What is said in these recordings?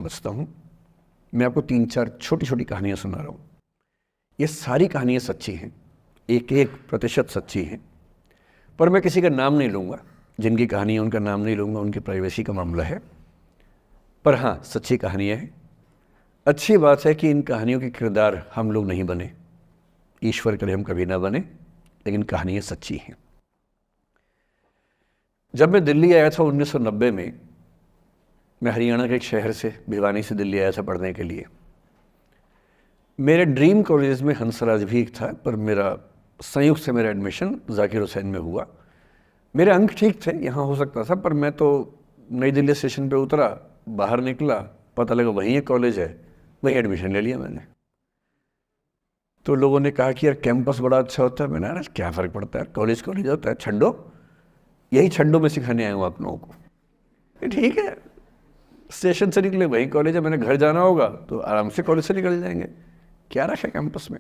समझता हूँ। मैं आपको 3-4 छोटी छोटी कहानियाँ सुना रहा हूँ। ये सारी कहानियाँ सच्ची हैं, 1-1% सच्ची हैं, पर मैं किसी का नाम नहीं लूँगा। जिनकी कहानी है उनका नाम नहीं लूँगा, उनकी प्राइवेसी का मामला है। पर हाँ, सच्ची कहानियाँ हैं। अच्छी बात है कि इन कहानियों के किरदार हम लोग नहीं बने, ईश्वर करे हम कभी ना बने, लेकिन कहानियाँ सच्ची हैं। जब मैं दिल्ली आया था 1990 में, मैं हरियाणा के एक शहर से, भिवानी से दिल्ली आया था पढ़ने के लिए। मेरे ड्रीम कॉलेज में हंसराज भी एक था, पर मेरा संयुक्त से मेरा एडमिशन जाकिर हुसैन में हुआ। मेरे अंक ठीक थे, यहाँ हो सकता था, पर मैं तो नई दिल्ली स्टेशन पे उतरा, बाहर निकला, पता लगा वहीं एक कॉलेज है, वहीं एडमिशन ले लिया मैंने। तो लोगों ने कहा कि यार कैंपस बड़ा अच्छा होता है। मैंने यार क्या फ़र्क पड़ता है, कॉलेज कॉलेज होता है, छंडो, यही छंडो में सिखाने आया हूँ आप लोगों को। ठीक है, स्टेशन से निकले वहीं कॉलेज है, मैंने घर जाना होगा तो आराम से कॉलेज से निकल जाएंगे, क्या रखा है कैंपस में।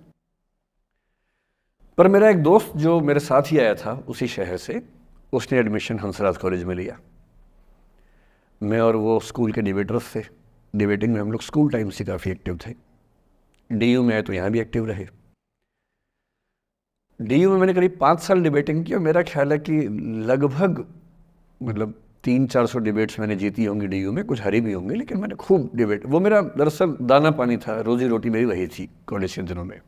पर मेरा एक दोस्त जो मेरे साथ ही आया था उसी शहर से, उसने एडमिशन हंसराज कॉलेज में लिया। मैं और वो स्कूल के डिबेटर्स थे, डिबेटिंग में हम लोग स्कूल टाइम से काफ़ी एक्टिव थे। डीयू में आए तो यहाँ भी एक्टिव रहे। डीयू में मैंने करीब 5 साल डिबेटिंग की और मेरा ख्याल है कि लगभग 300-400 डिबेट्स मैंने जीती होंगी डीयू में, कुछ हारी भी होंगी, लेकिन मैंने खूब डिबेट, वो मेरा दरअसल दाना पानी था, रोजी रोटी मेरी वही थी कॉलेज के दिनों में।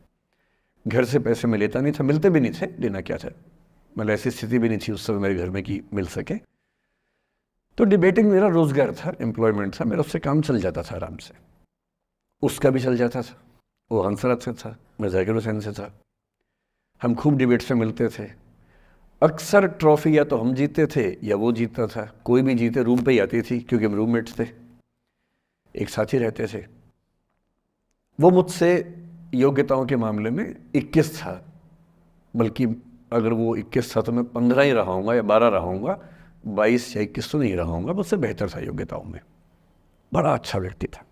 घर से पैसे मैं लेता नहीं था, मिलते भी नहीं थे, लेना क्या था, ऐसी स्थिति भी नहीं थी उस समय मेरे घर में कि मिल सके। तो डिबेटिंग मेरा रोजगार था, एम्प्लॉयमेंट था मेरा, उससे काम चल जाता था आराम से। उसका भी चल जाता था, वो हंसराज से था, मैं जाकिर हुसैन से था। हम खूब डिबेट्स में मिलते थे। अक्सर ट्रॉफी या तो हम जीते थे या वो जीतता था, कोई भी जीते रूम पे ही आती थी, क्योंकि हम रूममेट्स थे, एक साथ ही रहते थे। वो मुझसे योग्यताओं के मामले में 21 था, बल्कि अगर वो 21 था तो मैं 15 ही रहा हूँगा या 12 रहा हूँगा, 22 या 21 तो नहीं रहा हूँगा, मुझसे बेहतर था योग्यताओं में, बड़ा अच्छा व्यक्ति था।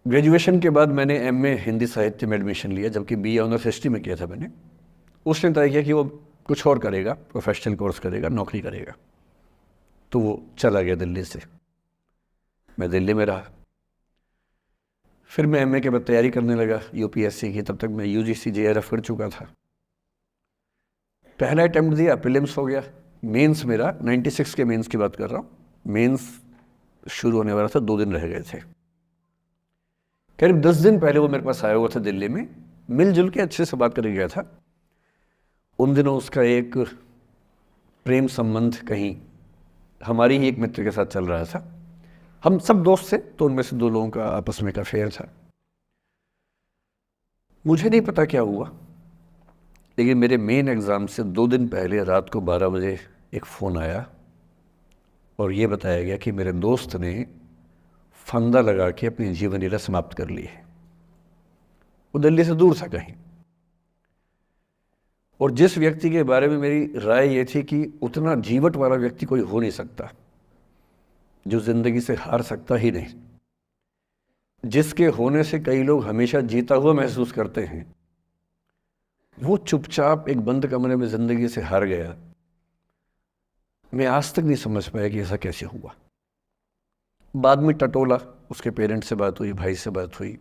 ग्रेजुएशन के बाद मैंने एमए हिंदी साहित्य में एडमिशन लिया, जबकि बीए ऑनर्स हिस्ट्री में किया था मैंने। उसने तय किया कि वो कुछ और करेगा, प्रोफेशनल कोर्स करेगा, नौकरी करेगा, तो वो चला गया दिल्ली से, मैं दिल्ली में रहा। फिर मैं एमए के बाद तैयारी करने लगा यूपीएससी की, तब तक मैं यूजीसी जेआरएफ कर चुका था। पहला अटेम्प्ट दिया, प्रीलिम्स हो गया। मेंस मेरा 96 के मेंस की बात कर रहा हूँ, मेंस शुरू होने वाला था, 2 दिन रह गए थे। करीब 10 दिन पहले वो मेरे पास आया हुआ था दिल्ली में, मिलजुल के अच्छे से बात करके गया था। उन दिनों उसका एक प्रेम संबंध कहीं हमारी ही एक मित्र के साथ चल रहा था। हम सब दोस्त थे, तो उनमें से 2 लोगों का आपस में का अफेयर था। मुझे नहीं पता क्या हुआ, लेकिन मेरे मेन एग्ज़ाम से 2 दिन पहले रात को 12 बजे एक फ़ोन आया और ये बताया गया कि मेरे दोस्त ने फंदा लगा के अपनी जीवन लीला समाप्त कर ली है। वो दिल्ली से दूर था कहीं, और जिस व्यक्ति के बारे में मेरी राय ये थी कि उतना जीवट वाला व्यक्ति कोई हो नहीं सकता, जो ज़िंदगी से हार सकता ही नहीं, जिसके होने से कई लोग हमेशा जीता हुआ महसूस करते हैं, वो चुपचाप एक बंद कमरे में ज़िंदगी से हार गया। मैं आज तक नहीं समझ पाया कि ऐसा कैसे हुआ। बाद में टटोला, उसके पेरेंट्स से बात हुई, भाई से बात हुई,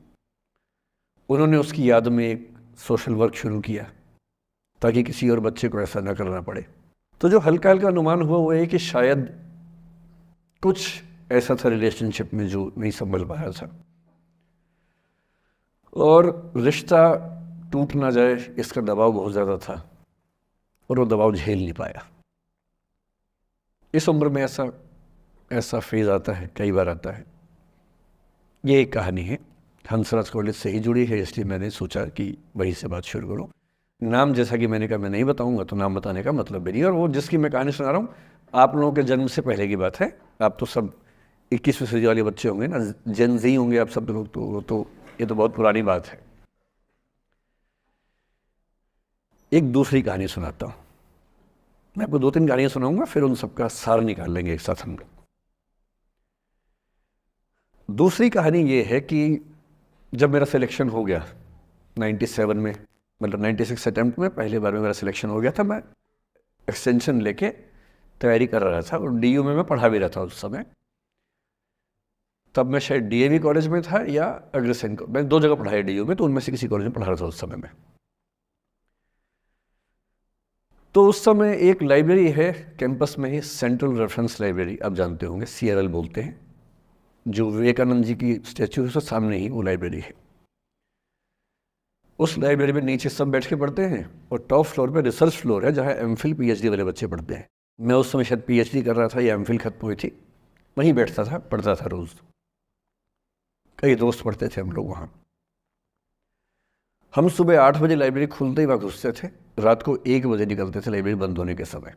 उन्होंने उसकी याद में एक सोशल वर्क शुरू किया ताकि किसी और बच्चे को ऐसा न करना पड़े। तो जो हल्का हल्का अनुमान हुआ वो है कि शायद कुछ ऐसा था रिलेशनशिप में जो नहीं संभल पाया था, और रिश्ता टूट ना जाए इसका दबाव बहुत ज़्यादा था, और वो दबाव झेल नहीं पाया। इस उम्र में ऐसा फेज़ आता है, कई बार आता है। ये एक कहानी है, हंसराज कॉलेज से ही जुड़ी है, इसलिए मैंने सोचा कि वहीं से बात शुरू करूँ। नाम जैसा कि मैंने कहा मैं नहीं बताऊंगा, तो नाम बताने का मतलब भी नहीं। और वो जिसकी मैं कहानी सुना रहा हूँ, आप लोगों के जन्म से पहले की बात है। आप तो सब 21वीं सदी वाले बच्चे होंगे ना, जेन ज़ी होंगे आप सब लोग, तो ये तो बहुत पुरानी बात है। एक दूसरी कहानी सुनाता हूँ, मैं आपको 2-3 कहानियाँ सुनाऊंगा, फिर उन सबका सार निकाल लेंगे एक साथ हम लोग। दूसरी कहानी ये है कि जब मेरा सिलेक्शन हो गया 97 में, 96 अटैम्प्ट में पहली बार में मेरा सिलेक्शन हो गया था, मैं एक्सटेंशन लेके तैयारी कर रहा था, और डीयू में मैं पढ़ा भी रहा था उस समय। तब मैं शायद डीएवी कॉलेज में था या अग्रसेन को, मैं 2 जगह पढ़ा है डीयू में, तो उनमें से किसी कॉलेज में पढ़ा रहा था उस समय में। तो उस समय एक लाइब्रेरी है कैंपस में ही, सेंट्रल रेफरेंस लाइब्रेरी, आप जानते होंगे, CRL बोलते हैं, जो विवेकानंद जी की स्टैचू है उसके सामने ही वो लाइब्रेरी है। उस लाइब्रेरी में नीचे सब बैठ के पढ़ते हैं और टॉप फ्लोर पे रिसर्च फ्लोर है जहाँ MPhil PhD वाले बच्चे पढ़ते हैं। मैं उस समय शायद PhD कर रहा था या MPhil खत्म हुई थी, वहीं बैठता था, पढ़ता था रोज़। कई दोस्त पढ़ते थे हम लोग वहाँ। हम सुबह 8 बजे लाइब्रेरी खुलते ही वहाँ घुसते थे, रात को 1 बजे निकलते थे लाइब्रेरी बंद होने के समय।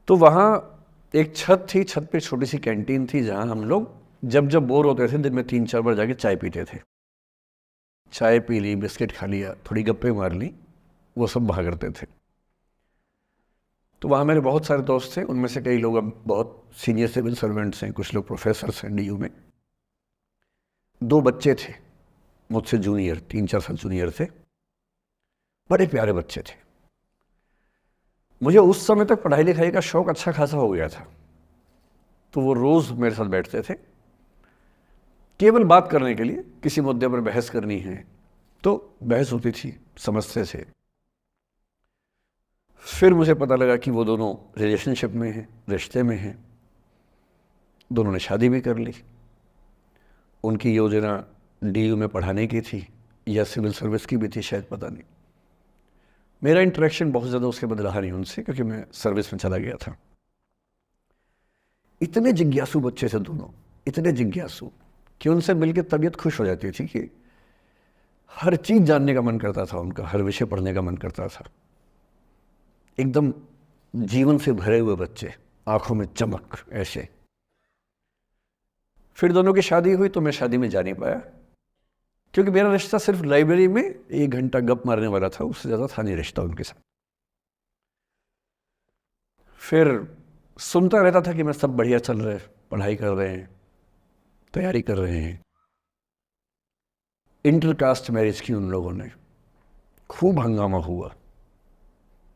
तो वहाँ एक छत थी, छत पे छोटी सी कैंटीन थी जहाँ हम लोग जब जब बोर होते थे दिन में 3-4 बार जाके चाय पीते थे। चाय पी ली, बिस्किट खा लिया, थोड़ी गप्पे मार ली, वो सब वहाँ करते थे। तो वहाँ मेरे बहुत सारे दोस्त थे, उनमें से कई लोग अब बहुत सीनियर सिविल सर्वेंट्स हैं, कुछ लोग प्रोफेसर्स हैं DU में। 2 बच्चे थे मुझसे जूनियर, 3-4 साल जूनियर थे, बड़े प्यारे बच्चे थे। मुझे उस समय तक पढ़ाई लिखाई का शौक अच्छा खासा हो गया था, तो वो रोज़ मेरे साथ बैठते थे केवल बात करने के लिए, किसी मुद्दे पर बहस करनी है तो बहस होती थी, समझते थे। फिर मुझे पता लगा कि वो दोनों रिलेशनशिप में हैं, रिश्ते में हैं, दोनों ने शादी भी कर ली। उनकी योजना DU में पढ़ाने की थी या सिविल सर्विस की भी थी शायद, पता नहीं। मेरा इंटरेक्शन बहुत ज़्यादा उसके बाद रहा नहीं उनसे, क्योंकि मैं सर्विस में चला गया था। इतने जिज्ञासु बच्चे थे दोनों, इतने जिज्ञासु कि उनसे मिलकर तबीयत खुश हो जाती थी, कि हर चीज़ जानने का मन करता था उनका, हर विषय पढ़ने का मन करता था। एकदम जीवन से भरे हुए बच्चे, आंखों में चमक ऐसे। फिर दोनों की शादी हुई तो मैं शादी में जा नहीं पाया, क्योंकि मेरा रिश्ता सिर्फ लाइब्रेरी में 1 घंटा गप मारने वाला था, उससे ज़्यादा था नहीं रिश्ता उनके साथ। फिर सुनता रहता था कि मैं सब बढ़िया चल रहे, पढ़ाई कर रहे हैं, तैयारी कर रहे हैं। इंटरकास्ट मैरिज की उन लोगों ने, खूब हंगामा हुआ,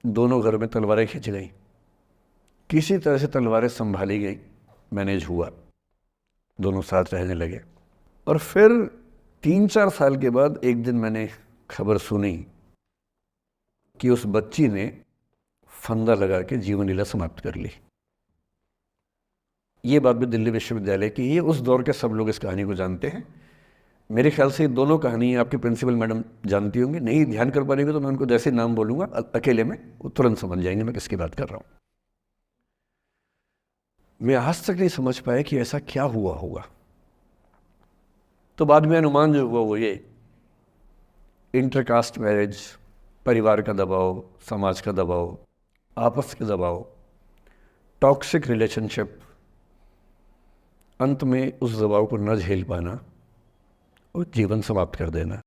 दोनों घर में तलवारें खिंच गई, किसी तरह से तलवारें संभाली गई, मैनेज हुआ, दोनों साथ रहने लगे। और फिर 3-4 साल के बाद एक दिन मैंने खबर सुनी कि उस बच्ची ने फंदा लगा के जीवन लीला समाप्त कर ली। ये बात भी दिल्ली विश्वविद्यालय की, ये उस दौर के सब लोग इस कहानी को जानते हैं। मेरे ख्याल से ये दोनों कहानी आपके प्रिंसिपल मैडम जानती होंगी, नहीं ध्यान कर पाएंगे तो मैं उनको जैसे नाम बोलूँगा अकेले में वो तुरंत समझ जाएंगे मैं किसकी बात कर रहा हूँ। मैं आज तक नहीं समझ पाया कि ऐसा क्या हुआ होगा। तो बाद में अनुमान जो हुआ वो ये, इंटरकास्ट मैरिज, परिवार का दबाव, समाज का दबाव, आपस के दबाव, टॉक्सिक रिलेशनशिप, अंत में उस दबाव को न झेल पाना और जीवन समाप्त कर देना।